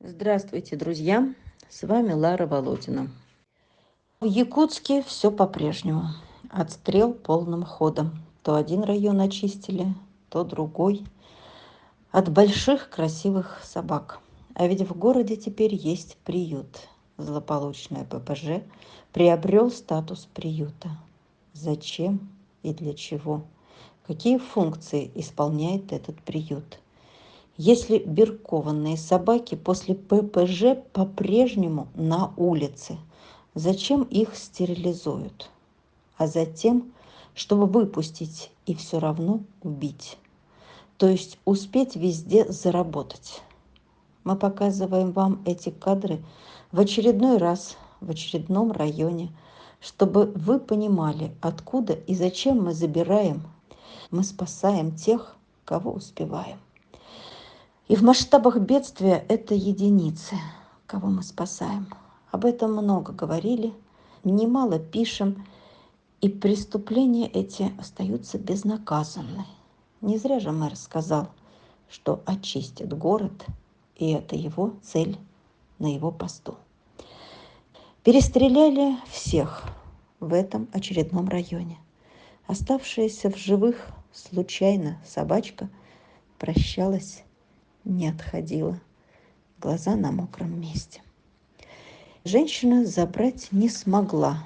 Здравствуйте, друзья! С вами Лара Володина. В Якутске все по-прежнему. Отстрел полным ходом. То один район очистили, то другой. От больших красивых собак. А ведь в городе теперь есть приют. Злополучное ППЖ приобрел статус приюта. Зачем и для чего? Какие функции исполняет этот приют? Если бракованные собаки после ППЖ по-прежнему на улице, зачем их стерилизуют? А затем, чтобы выпустить и все равно убить. То есть успеть везде заработать. Мы показываем вам эти кадры в очередной раз, в очередном районе, чтобы вы понимали, откуда и зачем мы забираем, мы спасаем тех, кого успеваем. И в масштабах бедствия это единицы, кого мы спасаем. Об этом много говорили, немало пишем, и преступления эти остаются безнаказанны. Не зря же мэр сказал, что очистит город, и это его цель на его посту. Перестреляли всех в этом очередном районе. Оставшаяся в живых случайно собачка прощалась, не отходила. Глаза на мокром месте. Женщина забрать не смогла,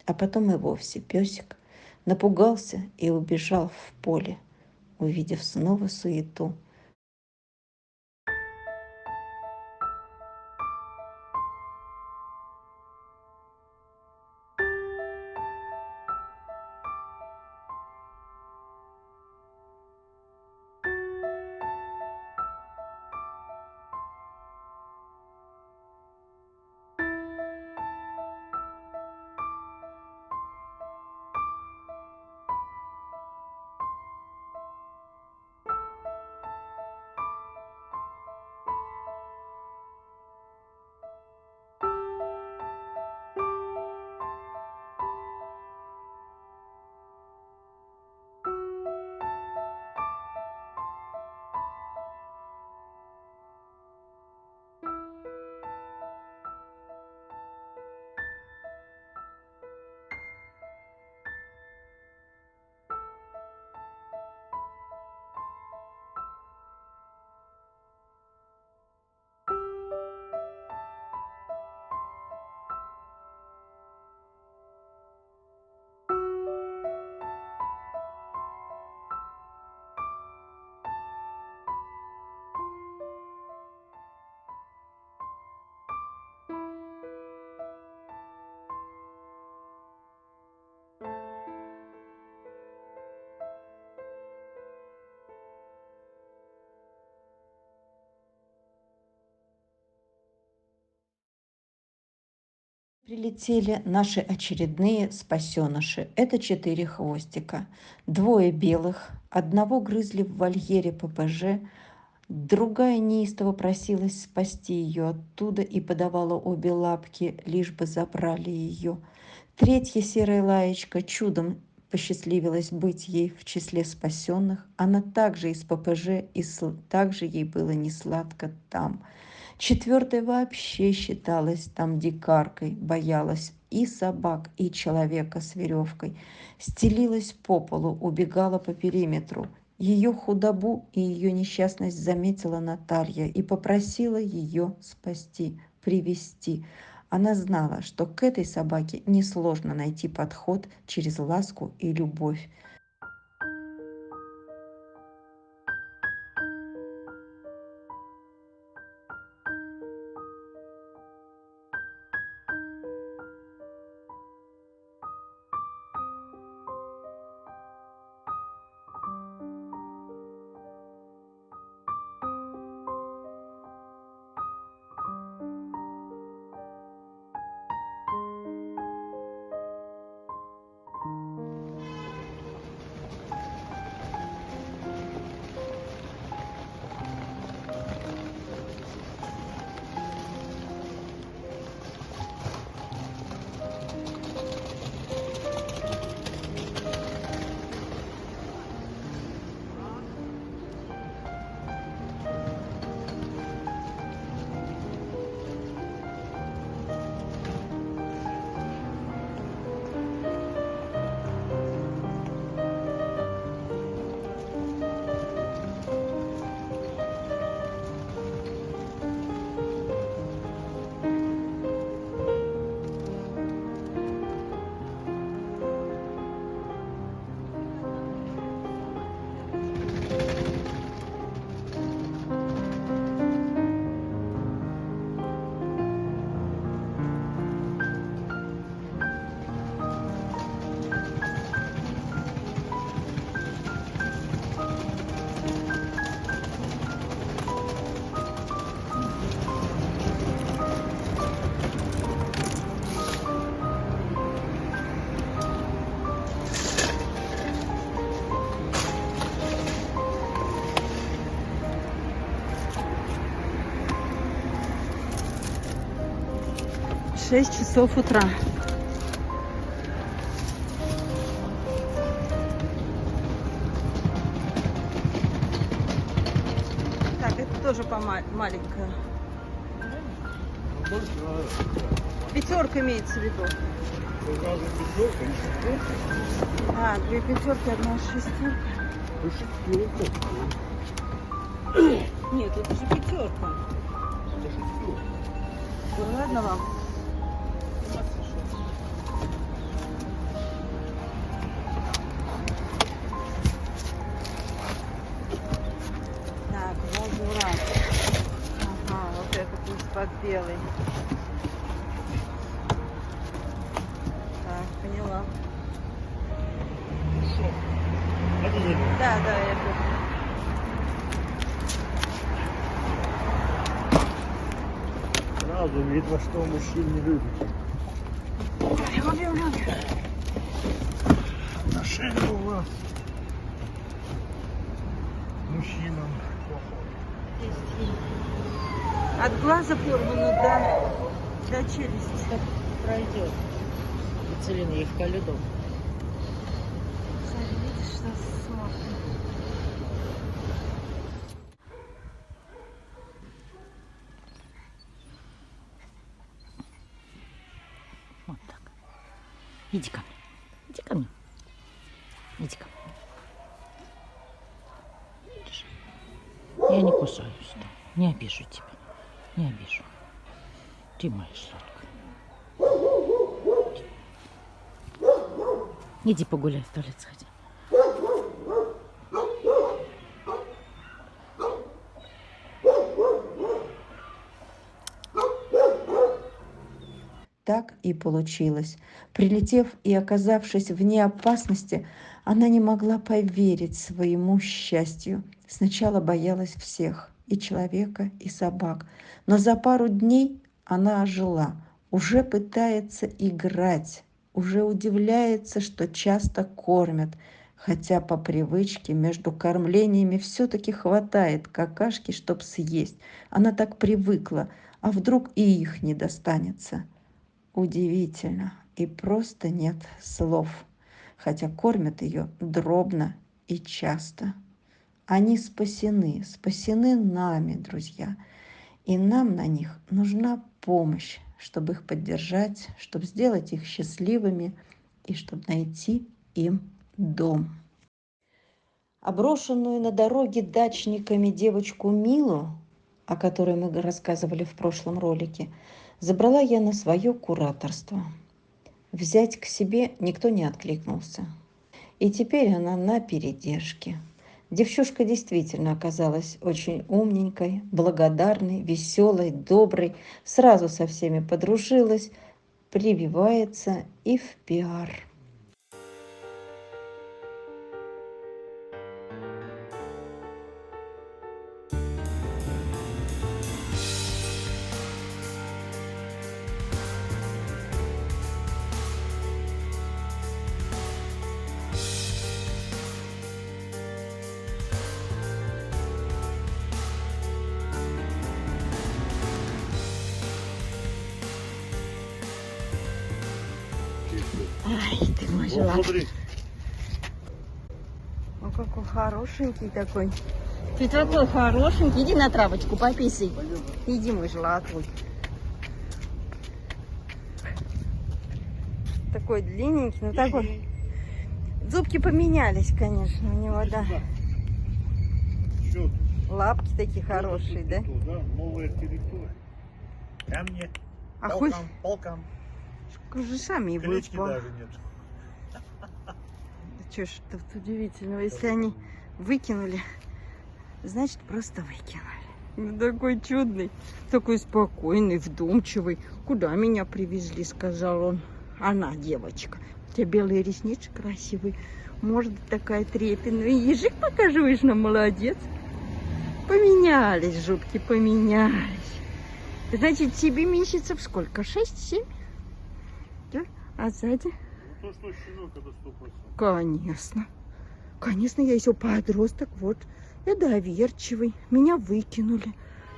а потом и вовсе песик напугался и убежал в поле, увидев снова суету. Прилетели наши очередные спасеныши. Это 4 хвостика. 2 белых, одного грызли в вольере ППЖ, другая неистово просилась спасти ее оттуда и подавала обе лапки, лишь бы забрали ее. Третья серая лаечка чудом посчастливилось быть ей в числе спасенных. Она также из ППЖ, и также ей было несладко там. Четвертая вообще считалась там дикаркой, боялась и собак, и человека с веревкой. Стелилась по полу, убегала по периметру. Ее худобу и ее несчастность заметила Наталья и попросила ее спасти, привести. Она знала, что к этой собаке несложно найти подход через ласку и любовь. 6 часов утра. Так, это тоже маленькая. Пятерка имеется в виду. А, 2 пятерки, 1 шестерка. Нет, это же пятерка. Ладно вам. Так, Волгоград. Ага, вот это пусть под белый. Так, поняла. Да, да, я помню. Сразу видно, что мужчин не любит. Отношение у вас мужчинам плохое. От глаза порвано до челюсти. Так пройдет. Целина їх льдом. Видишь, что смотрим. Вот так. Иди ко мне. Иди ко мне. Иди ко мне. Видишь? Я не кусаюсь. Да. Не обижу тебя. Не обижу. Ты моя сладкая. Иди погуляй, в туалет сходи. Так и получилось. Прилетев и оказавшись вне опасности, она не могла поверить своему счастью. Сначала боялась всех, и человека, и собак. Но за пару дней она ожила, уже пытается играть, уже удивляется, что часто кормят, хотя по привычке между кормлениями все-таки хватает какашки, чтоб съесть. Она так привыкла, а вдруг и их не достанется. Удивительно, и просто нет слов, хотя кормят ее дробно и часто. Они спасены, спасены нами, друзья, и нам на них нужна помощь, чтобы их поддержать, чтобы сделать их счастливыми и чтобы найти им дом. Оброшенную на дороге дачниками девочку Милу, о которой мы рассказывали в прошлом ролике, забрала я на свое кураторство. Взять к себе никто не откликнулся. И теперь она на передержке. Девчушка действительно оказалась очень умненькой, благодарной, веселой, доброй, сразу со всеми подружилась, прививается и в пиар. Ай, ты мой желак. Он какой хорошенький такой. Ты такой хорошенький. Иди на травочку, пописай. Иди, мой желатвый. Такой длинненький, но такой. Зубки поменялись, конечно, у него, да. Лапки такие хорошие, да? Новая территория. Ко мне. А хоть Полкам. уже сами и Клички будут. даже нет. Да что ж тут удивительного, если они выкинули, значит просто выкинули. Ну, такой чудный, такой спокойный, вдумчивый. Куда меня привезли, сказал он. Она девочка. У тебя белые ресницы красивые. Может такая трепетная. Язык покажешь нам, молодец. Поменялись, жутки, поменялись. Значит, тебе месяцев сколько? 6-7? Да? А сзади? Ну, то, что щенок, это 100%. Конечно. Конечно, я еще подросток. Вот. Я доверчивый. Меня выкинули.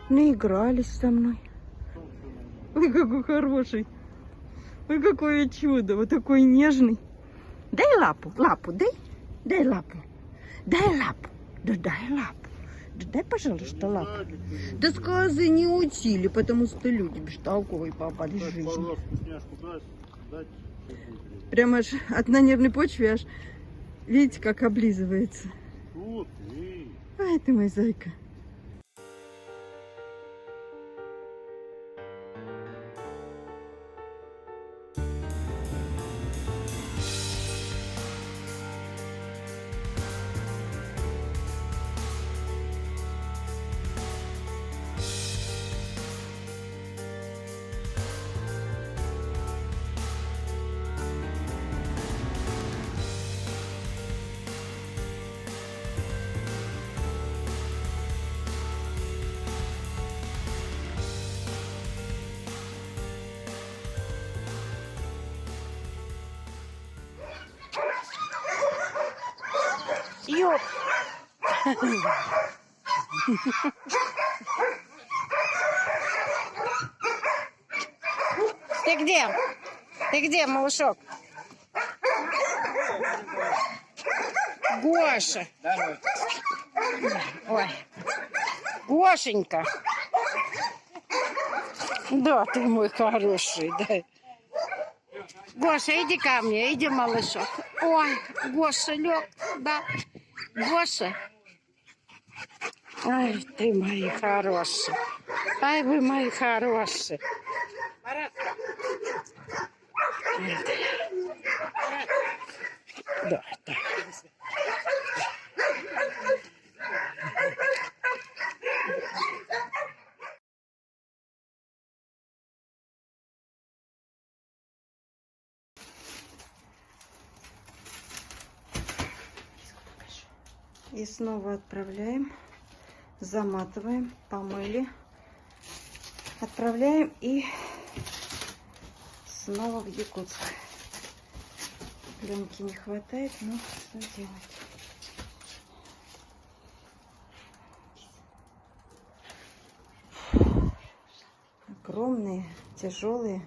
Наигрались со мной. Ой, какой хороший. Ой, какое чудо, вот такой нежный. Дай лапу, лапу, дай лапу, дай лапу, да дай лапу, да дай, пожалуйста, лапу. Да сказы не учили, потому что люди бестолковые попали в жизнь. Прямо аж от на нервной почве аж, видите, как облизывается. Ай, ты мой зайка. Ёп! Ты где? Ты где, малышок? Гоша! Ой, Гошенька! Да, ты мой хороший, да. Гоша, иди ко мне, иди, малышок. Ой, Гоша лег, да. Гоша. Ай, ты мои хорошие. Ай, вы мои хорошие. Да, да. И снова отправляем, заматываем, помыли, отправляем и снова в Якутск. Пленки не хватает, но что делать? Огромные, тяжелые.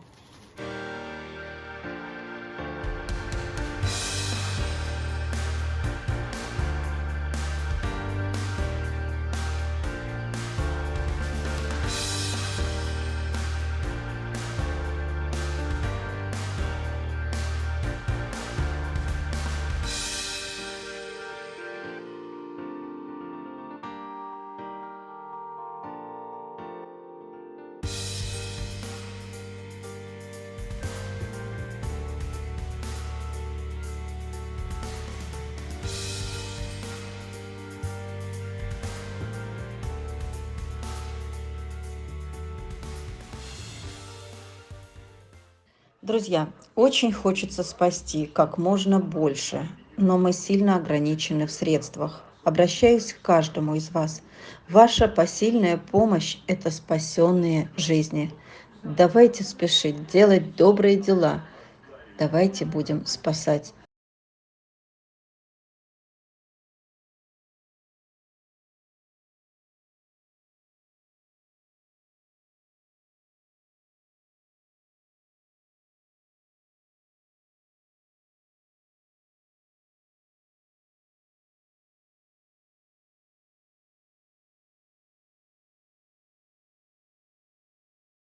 Друзья, очень хочется спасти как можно больше, но мы сильно ограничены в средствах. Обращаюсь к каждому из вас. Ваша посильная помощь – это спасенные жизни. Давайте спешить делать добрые дела. Давайте будем спасать